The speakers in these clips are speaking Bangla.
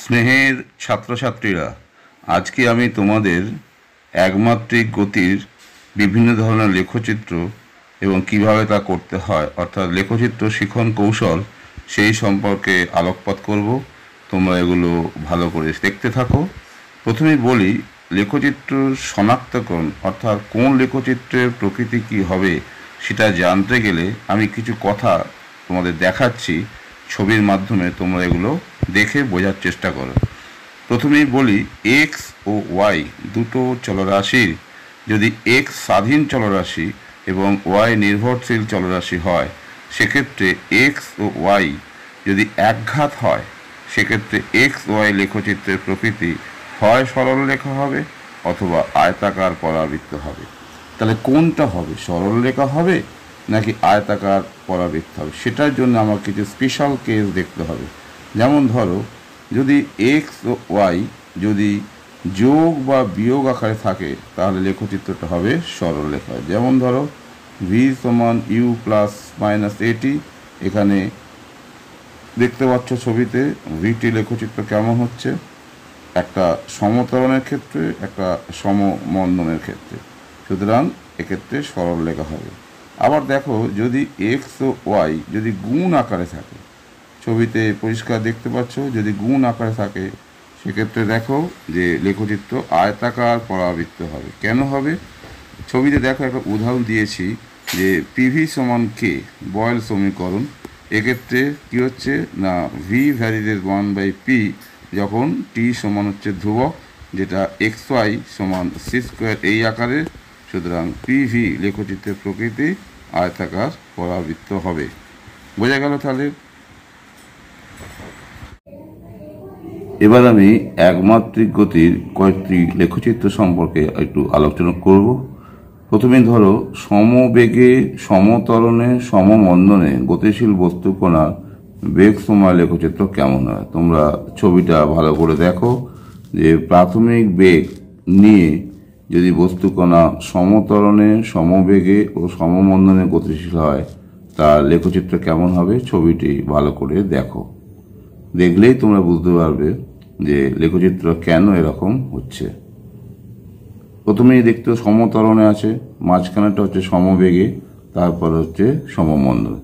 স্নেহের ছাত্রছাত্রীরা, আজকে আমি তোমাদের একমাত্রিক গতির বিভিন্ন ধরনের লেখচিত্র এবং কিভাবে তা করতে হয় অর্থাৎ লেখচিত্র শিখন কৌশল সেই সম্পর্কে আলোকপাত করব। তোমরা এগুলো ভালো করে দেখতে থাকো। প্রথমেই বলি, লেখচিত্র শনাক্তকরণ অর্থাৎ কোন লেখচিত্রের প্রকৃতি কী হবে সেটা জানতে গেলে আমি কিছু কথা তোমাদের দেখাচ্ছি ছবির মাধ্যমে। তোমরা এগুলো দেখে বোঝার চেষ্টা করো। প্রথমেই বলি, এক্স ও ওয়াই দুটো চলরাশির যদি এক্স স্বাধীন চলরাশি এবং ওয়াই নির্ভরশীল চলরাশি হয়, সেক্ষেত্রে এক্স ও ওয়াই যদি একঘাত হয়, সেক্ষেত্রে এক্স ওয়াই লেখচিত্রের প্রকৃতি হয় সরল রেখা হবে অথবা আয়তাকার পরাবৃত্ত হবে। তাহলে কোনটা হবে, সরল রেখা হবে নাকি আয়তাকার পরাবৃত্ত হবে, সেটার জন্য আমার কিছু স্পেশাল কেস দেখতে হবে। যেমন ধরো, যদি এক্স ও ওয়াই যদি যোগ বা বিয়োগ আকারে থাকে, তাহলে লেখচিত্রটা হবে সরল রেখা। যেমন ধরো, ভি সমান ইউ প্লাস মাইনাস এটি। এখানে দেখতে পাচ্ছ ছবিতে ভিটি লেখচিত্র কেমন হচ্ছে, একটা সমতরণের ক্ষেত্রে একটা সমমন্দনের ক্ষেত্রে, সুতরাং এক্ষেত্রে সরল রেখা হবে। আবার দেখো, যদি এক্স ও ওয়াই যদি গুণ আকারে থাকে, ছবিতে পরিষ্কার দেখতে পাচ্ছ, যদি গুণ আকারে থাকে সেক্ষেত্রে দেখো যে লেখচিত্র আয়তাকার পরাবৃত্ত হবে। কেন হবে? ছবিতে দেখো একটা উদাহরণ দিয়েছি যে পিভি সমান কে, বয়েল সমীকরণ। এক্ষেত্রে কী হচ্ছে না, ভি ভ্যারিজেস 1/p যখন টি সমান হচ্ছে ধ্রুবক, যেটা এক্স ওয়াই সমান সি স্কোয়ার এই আকারের, সুতরাং পিভি লেখচিত্রের প্রকৃতি আয়তাকার পরাবৃত্ত হবে। বোঝা গেল তাহলে? এবার আমি একমাত্রিক গতির কয়েকটি লেখচিত্র সম্পর্কে একটু আলোচনা করব। প্রথমে ধরো, সমবেগে সমতরণে সমমন্দনে গতিশীল বস্তু কণার বেগ সময় লেখচিত্র কেমন হয়। তোমরা ছবিটা ভালো করে দেখো যে প্রাথমিক বেগ নিয়ে যদি বস্তু কণা সমতরণে সমবেগে ও সমমন্দনে গতিশীল হয়, তার লেখচিত্র কেমন হবে ছবিটি ভালো করে দেখো। দেখলেই তোমরা বুঝতে পারবে যে লেখচিত্র কেন এরকম হচ্ছে। প্রথমেই দেখতে সমতরণে আছে, মাঝখানেটা হচ্ছে সমবেগে, তারপর হচ্ছে সমমন্দন।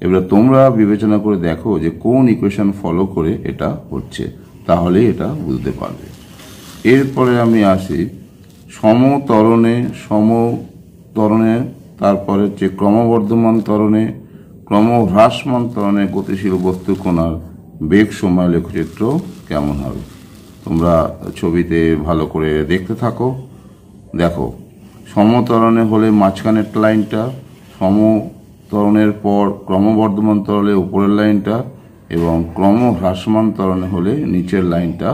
এবার তোমরা বিবেচনা করে দেখো যে কোন ইকুয়েশন ফলো করে এটা হচ্ছে, তাহলে এটা বুঝতে পারবে। এরপরে আমি আসি সমতরণে, তারপরে হচ্ছে ক্রমবর্ধমান ত্বরণে, ক্রমহ্রাসমান ত্বরণে গতিশীল বস্তু কণার বেগ সময় লেখচিত্র কেমন হবে। তোমরা ছবিতে ভালো করে দেখতে থাকো। দেখো, সমতরণে হলে মাঝখানের লাইনটা, সমতরণের পর ক্রমবর্ধমান ত্বরণে উপরের লাইনটা, এবং ক্রমহ্রাসমান ত্বরণে হলে নিচের লাইনটা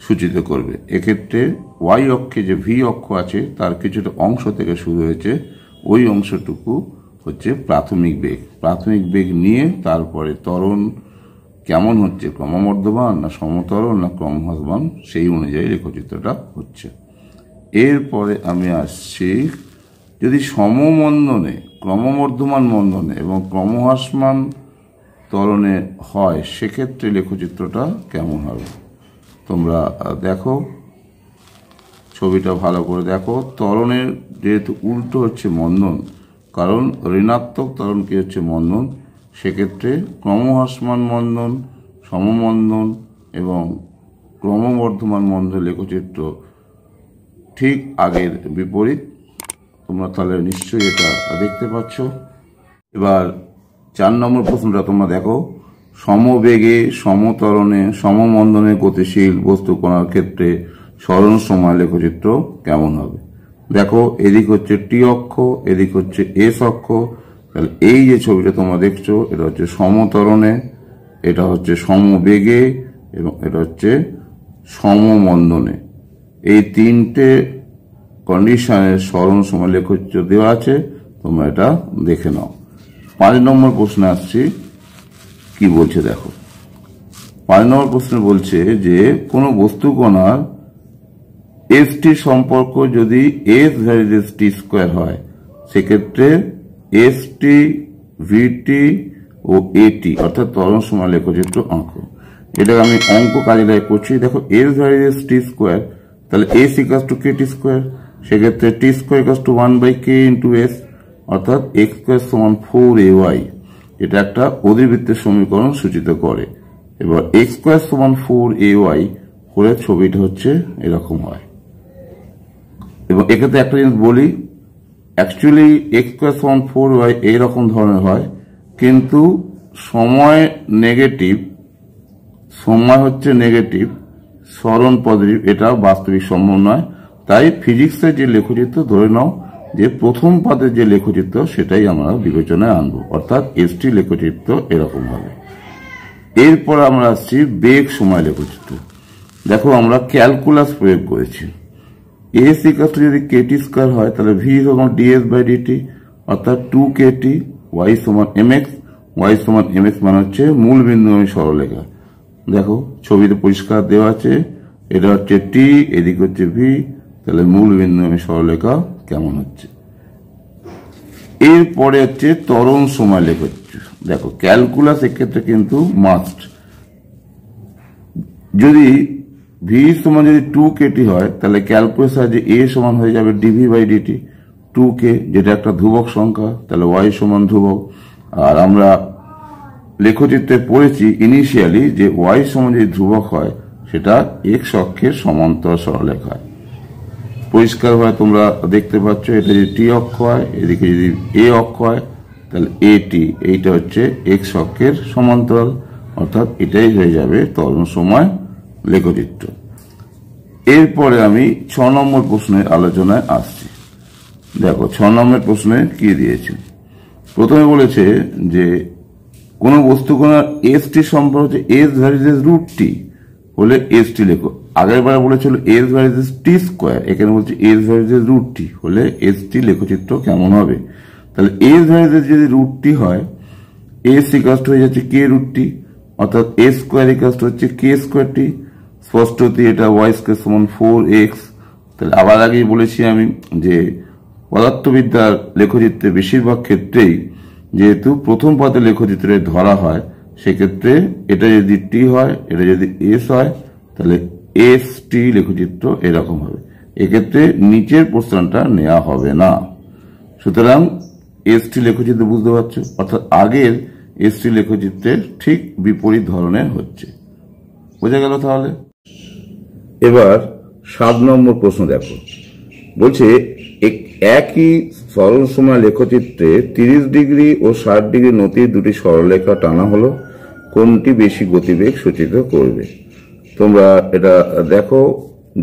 সূচিত করবে। এক্ষেত্রে ওয়াই অক্ষে যে ভি অক্ষ আছে তার কিছুটা অংশ থেকে শুরু হয়েছে, ওই অংশটুকু হচ্ছে প্রাথমিক বেগ। প্রাথমিক বেগ নিয়ে তারপরে ত্বরণ কেমন হচ্ছে, ক্রমবর্ধমান না সমতরণ না ক্রমহ্রাসমান, সেই অনুযায়ী লেখচিত্রটা হচ্ছে। এরপরে আমি আসছি, যদি সমমন্দনে, ক্রমবর্ধমান মন্দনে এবং ক্রমহ্রাসমান ত্বরণে হয়, সেক্ষেত্রে লেখচিত্রটা কেমন হবে। তোমরা দেখো ছবিটা ভালো করে দেখো। ত্বরণের যেহেতু উল্টো হচ্ছে মন্দন, কারণ ঋণাত্মক ত্বরণ কি হচ্ছে মন্দন, সেক্ষেত্রে ক্রমহ্রাসমান মন্দন, সমমন্দন এবং ক্রমবর্ধমান মন্দন লেখচিত্র ঠিক আগের বিপরীত। তোমরা তাহলে নিশ্চয়ই এটা দেখতে পাচ্ছ। এবার 4 নম্বর প্রশ্নটা তোমরা দেখো, সমবেগে সমতরণে সমমন্দনে গতিশীল বস্তু কণার ক্ষেত্রে সরণ সময় লেখচিত্র কেমন হবে। দেখো, এদিক হচ্ছে টি অক্ষ, এদিক হচ্ছে এস অক্ষ। তাহলে এই যে ছবিটা তোমরা দেখছো, এটা হচ্ছে সমতরণে, এটা হচ্ছে সমবেগে এবং এটা হচ্ছে সমমন্দনে। এই তিনটে কন্ডিশনের সরণ সময় লেখচিত্র দেওয়া আছে, তোমরা এটা দেখে নাও। 5 নম্বর প্রশ্নে আসছি, কি বলছে দেখো। 5 নম্বর প্রশ্নে বলছে যে কোনো বস্তু কণার এস টি সম্পর্ক যদি এস ভ্যারিজেস টি স্কোয়ার হয়, সেক্ষেত্রে এস টি, ভিটি ও এটি অর্থাৎ ত্বরণ সময় লেখচিত্র আঁকো। এটাকে আমি অঙ্ক কাজে লাগে করছি। দেখো এস ভার্সেস টি স্কোয়ার, তাহলে S equals to K T square, সেক্ষেত্রে T square equals to 1/k into S, অর্থাৎ এক্স স্কোয়ার সমান 4ay। এটা একটা অধিবৃত্তের সমীকরণ সূচিত করে। এবার এক্স স্কোয়ার সমান 4ay হলে ছবিটা হচ্ছে এরকম হয়। এবং এক্ষেত্রে একটা জিনিস বলি, অ্যাকচুয়ালি এক্স স্কোয়ার সমান 4y এইরকম ধরনের হয়, কিন্তু সময় নেগেটিভ, সময় হচ্ছে নেগেটিভ, স্মরণ পজিটিভ, এটা বাস্তবিক সম্ভব নয়। তাই ফিজিক্সের যে লেখচিত্র ধরে নাও যে প্রথম পাদের যে লেখচিত্র সেটাই আমরা বিবেচনায় আনবো, অর্থাৎ এসটি লেখচিত্র এরকম হবে। এরপর আমরা আসছি বেগ সময় লেখচিত্র। দেখো আমরা ক্যালকুলাস প্রয়োগ করেছি। এস ইকাস টু যদি কেটি স্কোয়ার হয় তাহলে ভি সমান ডিএস বাই ডিটি, অর্থাৎ 2kt, ওয়াই সমান এমএক্স, ওয়াই সমান এমএক্স মানে হচ্ছে মূল বিন্দুগামী সরলরেখা। দেখো ছবিতে পরিষ্কার দেওয়া আছে, এটা হচ্ছে টি, এদিকে হচ্ছে ভি, তাহলে মূল বিন্দুগামী সরলরেখা কেমন হচ্ছে। এরপরে হচ্ছে ত্বরণ সময় লেখচিত্র। দেখো ক্যালকুলাস এক্ষেত্রে কিন্তু মাস্ট। যদি ভি সমান যদি 2kt হয় তাহলে ক্যালকুলাস সাহায্যে এ সমান হয়ে যাবে ডিভি বাই ডিটি 2k, যেটা একটা ধ্রুবক সংখ্যা, তাহলে ওয়াই সমান ধ্রুবক। আর আমরা লেখচিত্রে পড়েছি ইনিশিয়ালি যে ওয়াই সমান যদি ধ্রুবক হয় সেটা এক্স অক্ষের সমান্তরাল সরলরেখা। পরিষ্কারভাবে তোমরা দেখতে পাচ্ছ, এটা যদি টি অক্ষ হয়, এদিকে যদি এ অক্ষ হয় তাহলে এ টি, এইটা হচ্ছে এক্স অক্ষের সমান্তরাল, অর্থাৎ এটাই হয়ে যাবে ত্বরণ সময় লেখচিত্র। এরপরে আমি 6 নম্বর প্রশ্নের আলোচনায় আসছি। দেখো 6 নম্বর প্রশ্নে কি দিয়েছে। প্রথমে বলেছে যে কোন বস্তুকণার এস টি সম্পর্ক হচ্ছে এস ভার্সেস রুট টি হলে এস টি লেখো। আগের বার বলেছিল এস ভার্সেস টি স্কোয়ার, এখানে বলছে এস ভার্সেস রুট টি হলে এস টি লেখচিত্র কেমন হবে। তাহলে এস ভার্সেস যদি রুট টি হয়, এস ইকাস টু হয়ে যাচ্ছে কে রুট টি, অর্থাৎ এ স্কোয়ার ইকাস টু হচ্ছে কে স্কোয়ার টি। স্পষ্টতই এটা ওয়াই স্কোয়ার সমান 4x। তাহলে আবার আগেই বলেছি আমি যে পদার্থবিদ্যার লেখচিত্রে বেশিরভাগ ক্ষেত্রেই যেহেতু প্রথম পদের লেখচিত্রে ধরা হয়, সেক্ষেত্রে এটা যদি টি হয়, এটা যদি এস হয়, তাহলে এস টি লেখচিত্র এরকম হবে। এক্ষেত্রে নিচের প্রশ্নটা নেওয়া হবে না। সুতরাং এস টি লেখচিত্র বুঝতে পারছো, অর্থাৎ আগের এস টি লেখচিত্রের ঠিক বিপরীত ধরনের হচ্ছে। বোঝা গেল তাহলে। এবার 7 নম্বর প্রশ্ন দেখো, বলছে একই সরল সময় লেখচিত্রে 30 ডিগ্রি ও 60 ডিগ্রি নতির দুটি সরলরেখা টানা হলো, কোনটি বেশি গতিবেগ সূচিত করবে। তোমরা এটা দেখো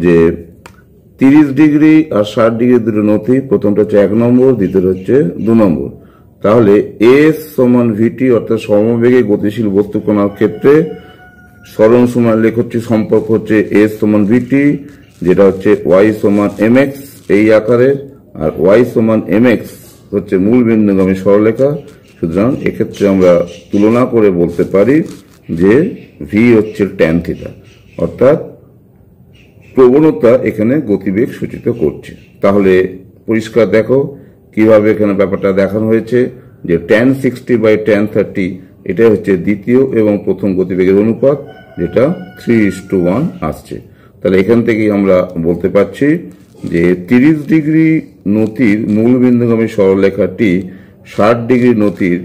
যে 30 ডিগ্রি আর 60 ডিগ্রি দুটো নতি, প্রথমটা হচ্ছে 1 নম্বর, দ্বিতীয়টা হচ্ছে 2 নম্বর। তাহলে এস সমান ভিটি, অর্থাৎ সমবেগে গতিশীল বস্তু কণার ক্ষেত্রে সরল সময় লেখচিত্র সম্পর্ক হচ্ছে এস সমান ভিটি, যেটা হচ্ছে ওয়াই সমান এম এক্স এই আকারের, আর ওয়াই সমান এম এক্স হচ্ছে মূল বিন্দুগামী সরলরেখা। সুতরাং এক্ষেত্রে আমরা তুলনা করে বলতে পারি যে ভি হচ্ছে ট্যান থিটা, অর্থাৎ প্রবণতা এখানে গতিবেগ সূচিত করছে। তাহলে পরিষ্কার দেখো কিভাবে এখানে ব্যাপারটা দেখানো হয়েছে যে tan 60 বাই tan 30 এটা হচ্ছে দ্বিতীয় এবং প্রথম গতিবেগের অনুপাত, যেটা 3:1 আসছে। তাহলে এখান থেকেই আমরা বলতে পারছি যে 30 ডিগ্রি নতির মূল বিন্দুগামী সরলরেখাটি 60 ডিগ্রি নতির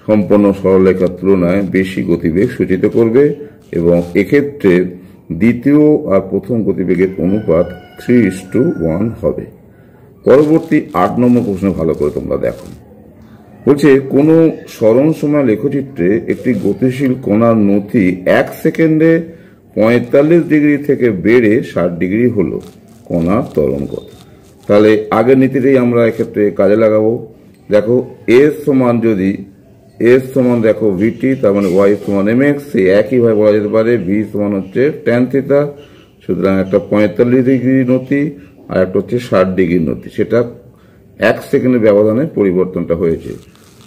সম্পন্ন সরলরেখার তুলনায় বেশি গতিবেগ সূচিত করবে, এবং এক্ষেত্রে দ্বিতীয় আর প্রথম গতিবেগের অনুপাত 3:1 হবে। পরবর্তী 8 নম্বর প্রশ্ন ভালো করে তোমরা দেখো, বলছে কোন সরণ সময় লেখচিত্রে একটি গতিশীল কণার নতি 1 সেকেন্ডে 45 ডিগ্রি থেকে বেড়ে 60 ডিগ্রি হলো, কণার ত্বরণ কত। তাহলে আগের নীতিটাই আমরা এক্ষেত্রে কাজে লাগাবো। দেখো এস সমান যদি এস সমান দেখো ভিটি, তার মানে ওয়াই সমান এম এক্স, সেই একইভাবে বলা যেতে পারে ভি সমান হচ্ছে ট্যান থিটা। সুতরাং একটা 45 ডিগ্রি নতি আর একটা হচ্ছে 60 ডিগ্রি নতি, সেটা 1 সেকেন্ডের ব্যবধানে পরিবর্তনটা হয়েছে।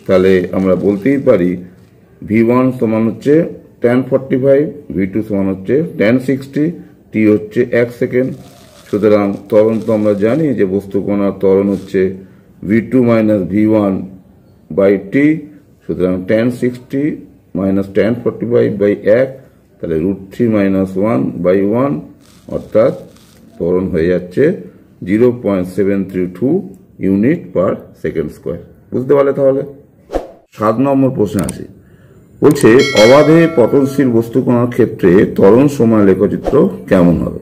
তাহলে আমরা বলতেই পারি V1 সমান হচ্ছে tan 45, V2 সমান হচ্ছে tan 60, টি হচ্ছে 1 সেকেন্ড। সুতরাং ত্বরণ তো আমরা জানি যে বস্তু কণার ত্বরণ হচ্ছে V2 minus V1 by T. সুতরাং tan 60 মাইনাস tan 45 বাই 1, তাহলে √3 - 1/1 অর্থাৎ ত্বরণ হয়ে যাচ্ছে 0.732 ইউনিট পার সেকেন্ড স্কোয়ার। বুঝতে পারলে? তাহলে 7 নম্বর প্রশ্নে আসি। বলছে অবাধে পতনশীল বস্তু কণার ক্ষেত্রে ত্বরণ সময় লেখচিত্র কেমন হবে?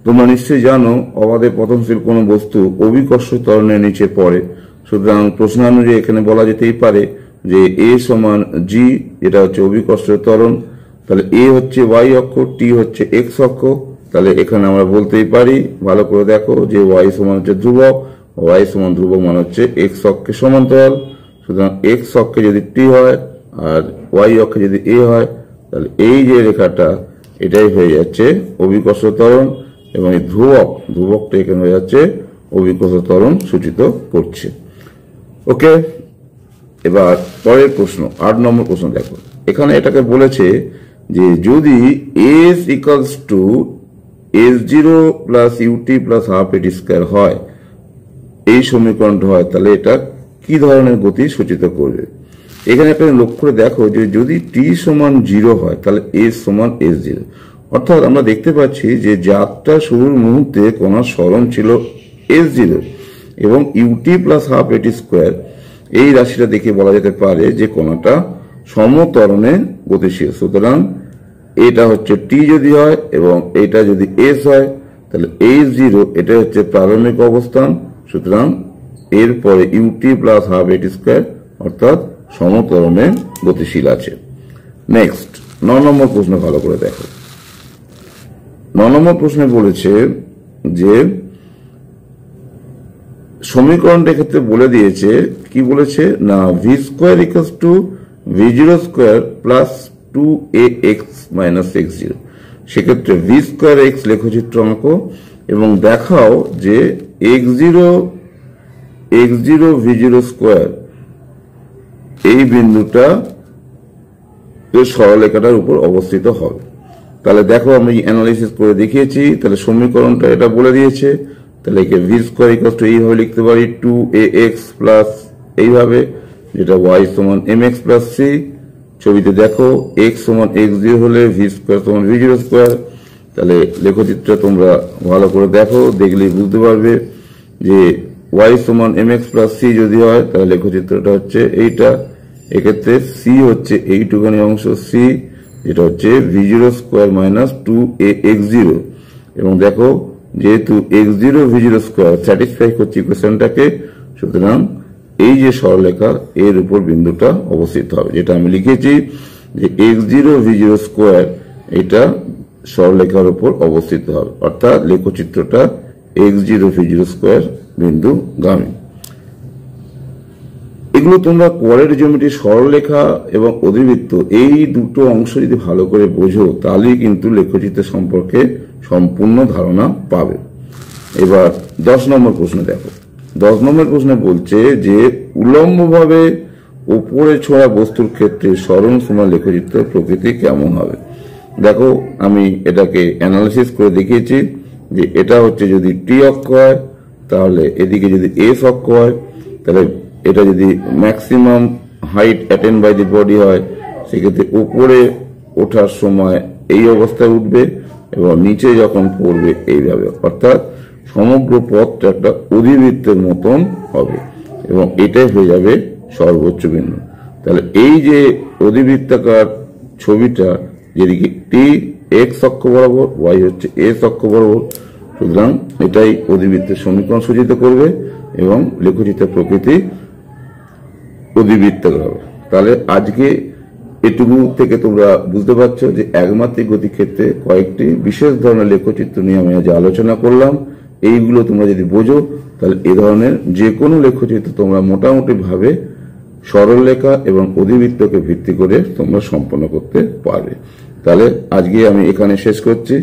তোমরা নিশ্চয়ই জানো অবাধে পতনশীল কোনো বস্তু অভিকর্ষ ত্বরণের নিচে পড়ে। সুতরাং প্রশ্নানুযায়ী এখানে বলা যেতেই পারে যে a সমান g, এটা হচ্ছে অভিকর্ষের ত্বরণ। তাহলে a হচ্ছে y অক্ষ, t হচ্ছে x অক্ষ। তাহলে এখানে আমরা বলতেই পারি, ভালো করে দেখো, যে y সমান হচ্ছে ধ্রুবক, y সমান ধ্রুবক মানে হচ্ছে x অক্ষের সমান্তরাল। সুতরাং x অক্ষে যদি t হয় আর y অক্ষে যদি a হয়, তাহলে এই যে রেখাটা এটাই হয়ে যাচ্ছে অভিকর্ষ ত্বরণ, এবং এই ধ্রুবকটা এখানে হয়ে যাচ্ছে অভিকর্ষ ত্বরণ সূচিত করছে। ওকে, এবার পরের প্রশ্ন 8 নম্বর প্রশ্ন দেখো। এখানে এটাকে বলেছে যে যদি s = s0 + ut + ½ at² হয়, এই সমীকরণটা হয়, তাহলে এটা কি ধরনের গতি সূচিত করবে? এখানে একটা লক্ষ্য করে দেখো যে যদি t সমান 0 হয় তাহলে s সমান s0, অর্থাৎ আমরা দেখতে পাচ্ছি যে যাত্রা শুরুর মুহূর্তে কণার সরণ ছিল s0 এবং ut + ½ at² এই রাশিটা দেখে বলা যেতে পারে যে কণাটা সমত্বরণে গতিশীল। সুতরাং এটা হচ্ছে t যদি হয় এবং এটা যদি s হয়, তাহলে s0 এটা হচ্ছে প্রারম্ভিক অবস্থান। সুতরাং এরপরে ut + ½ at² অর্থাৎ সমত্বরণে গতিশীল আছে। নেক্সট 9 নম্বর প্রশ্ন ভালো করে দেখো। 9 নম্বর প্রশ্নে বলেছে যে সমীকরণটা ক্ষেত্রে বলে দিয়েছে, কি বলেছে না v² = v0² + 2ax - x0। সেক্ষেত্রে v²x লেখচিত্র আঁকো এবং দেখাও যে x0 v0² এই বিন্দুটা সরলরেখাটার উপর অবস্থিত হবে। তাহলে দেখো আমি অ্যানালাইসিস করে দেখিয়েছি। তাহলে সমীকরণটা এটা বলে দিয়েছে, তাহলে একে v² = এইভাবে লিখতে পারি 2ax প্লাস এইভাবে, যেটা y সমান mx + c। ছবিতে দেখো x সমান x0 হলে v² সমান v0²। তাহলে লেখচিত্র তোমরা ভালো করে দেখো, দেখলেই বুঝতে পারবে যে y সমান mx + c যদি হয় তাহলে লেখচিত্রটা হচ্ছে এইটা। এক্ষেত্রে c হচ্ছে এইটুখানি অংশ c, যেটা হচ্ছে v0² - 2ax0। এবং দেখো যেহেতু x0 v0² স্যাটিসফাই করছে ইকুয়েশনটাকে, সুতরাং এই যে সরলরেখা এর উপর বিন্দুটা অবস্থিত হবে, যেটা আমি লিখেছি যে x0 v0² এটা সরলরেখার উপর অবস্থিত হবে, অর্থাৎ লেখচিত্রটা x0 v0² বিন্দু গামী। এগুলো তোমরা কোয়াড্রেট জিওমেট্রি, সরলরেখা এবং অধিবৃত্ত এই দুটো অংশ যদি ভালো করে বোঝো তাহলেই কিন্তু লেখচিত্র সম্পর্কে সম্পূর্ণ ধারণা পাবে। এবার 10 নম্বর প্রশ্ন দেখো। 10 নম্বর প্রশ্নে বলছে যে উলম্বভাবে উপরে ছোঁয়া বস্তুর ক্ষেত্রে সরণ সময় লেখচিত্রের প্রকৃতি কেমন হবে? দেখো আমি এটাকে অ্যানালাইসিস করে দেখিয়েছি যে এটা হচ্ছে যদি t অক্ষ হয়, তাহলে এদিকে যদি s অক্ষ হয়, তাহলে এটা যদি maximum height attend by the body হয়, সেক্ষেত্রে উপরে ওঠার সময় এই অবস্থায় উঠবে এবং নিচে যখন পড়বে এইভাবে, অর্থাৎ সমগ্র পথটা একটা অধিবৃত্তের মতন হবে এবং এটাই হয়ে যাবে সর্বোচ্চ বিন্দু। তাহলে এই যে অধিবৃত্তাকার ছবিটা, যেদিকে t x অক্ষ বরাবর, y হচ্ছে s অক্ষ বরাবর, সুতরাং এটাই অধিবৃত্তের সমীকরণ সূচিত করবে এবং লেখচিত্রের প্রকৃতি অধিবৃত্তাকার হবে। তাহলে আজকে এটুকু থেকে তোমরা বুঝতে পারছো যে একমাত্রিক গতির ক্ষেত্রে কয়েকটি বিশেষ ধরনের লেখচিত্র নিয়ে আমি আজ আলোচনা করলাম। এইগুলো তোমরা যদি বোঝো তাহলে এ ধরনের যে কোনো লেখচিত্র তোমরা মোটামুটি ভাবে সরলরেখা এবং অধিবৃত্তকে ভিত্তি করে তোমরা সম্পন্ন করতে পারবে। তাহলে আজকে আমি এখানে শেষ করছি।